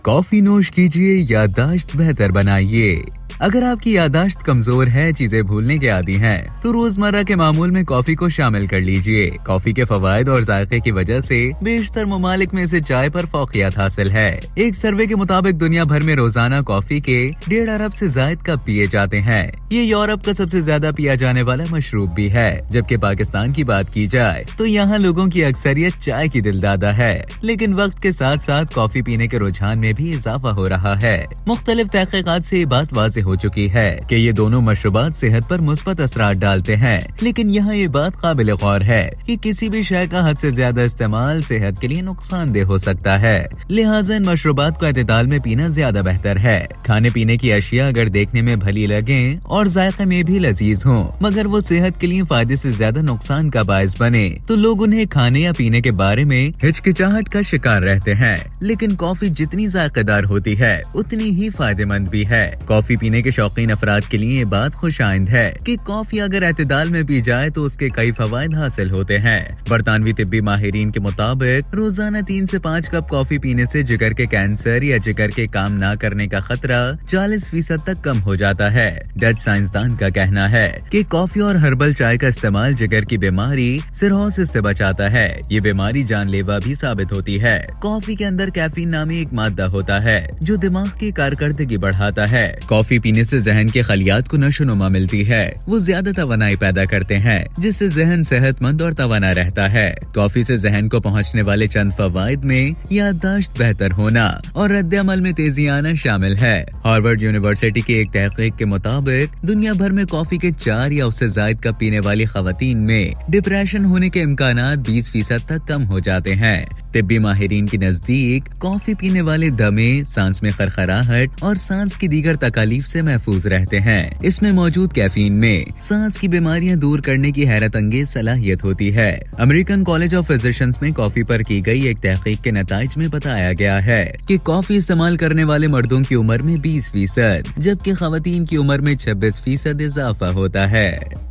Coffee नोश कीजिए, याददाश्त बेहतर बनाइए। अगर आपकी याददाश्त कमजोर है, चीजें भूलने के आदी हैं, तो रोजमर्रा के मामूल में कॉफी को शामिल कर लीजिए। कॉफी के फवायद और जायके की वजह से बेशतर ममालिक में से चाय पर फौकियत हासिल है। एक सर्वे के मुताबिक दुनिया भर में रोजाना कॉफी के 1.5 अरब से जायद कप पिए जाते हैं। ये यूरोप का सबसे ज्यादा पिया जाने वाला मशरूब भी है। जबकि पाकिस्तान की बात की जाए तो यहाँ लोगों की अक्सरियत चाय की दिलदादा है, लेकिन वक्त के साथ साथ कॉफी पीने के रुझान में भी इजाफा हो रहा है। मुख्तलिफ तहकीकात से ये बात वाज़ेह हो चुकी है कि ये दोनों मशरूबात सेहत पर मुस्बत असरात डालते हैं, लेकिन यहाँ ये बात काबिल गौर है कि किसी भी शय का हद से ज्यादा इस्तेमाल सेहत के लिए नुकसानदेह हो सकता है। लिहाजा इन मशरूबात को एतदाल में पीना ज्यादा बेहतर है। खाने पीने की अशिया अगर देखने में भली लगे और जायके में भी लजीज हो, मगर वो सेहत के लिए फायदे से ज्यादा नुकसान का बायस बने, तो लोग उन्हें खाने या पीने के बारे में हिचकिचाहट का शिकार रहते हैं। लेकिन कॉफी जितनी जायकेदार होती है, उतनी ही फायदेमंद भी है। कॉफी पीने के शौकीन अफराद के लिए ये बात खुशाइंद है कि कॉफी अगर एतदाल में पी जाए तो उसके कई फवायद हासिल होते हैं। बरतानवी तिब्बी माहिरीन के मुताबिक रोजाना 3 से 5 कप कॉफी पीने से जिगर के कैंसर या जिगर के काम न करने का खतरा 40% तक कम हो जाता है। डच साइंसदान का कहना है कि कॉफी और हर्बल चाय का इस्तेमाल जिगर की बीमारी सिरोसिस से बचाता है। ये बीमारी जानलेवा भी साबित होती है। कॉफी के अंदर कैफीन नामी एक मादा होता है जो दिमाग की कारकर्दगी बढ़ाता है। कॉफी पीने से जहन के खलियात को नशोनुमा मिलती है। वो ज्यादा तवानाई पैदा करते हैं, जिससे जहन सेहतमंद और तवाना रहता है। कॉफी से जहन को पहुंचने वाले चंद फवाइद में याददाश्त बेहतर होना और रद्द अमल में तेजी आना शामिल है। हार्वर्ड यूनिवर्सिटी की एक तहकीक के मुताबिक दुनिया भर में कॉफी के 4 या उससे ज्यादा कप पीने वाली खवातीन में डिप्रेशन होने के इम्कानात 20% तक कम हो जाते हैं। तिब्बी माहिरीन के नजदीक कॉफी पीने वाले दमे, सांस में खरखराहट और सांस की दीगर तकालीफ से महफूज रहते हैं। इसमें मौजूद कैफीन में सांस की बीमारियां दूर करने की हैरत अंगेज सलाहियत होती है। अमेरिकन कॉलेज ऑफ फिजिशियंस में कॉफी पर की गई एक तहकीक के नताइज में बताया गया है कि कॉफी इस्तेमाल करने वाले मर्दों की उम्र में 20%, जबकि खवातीन की उम्र में 26% इजाफा होता है।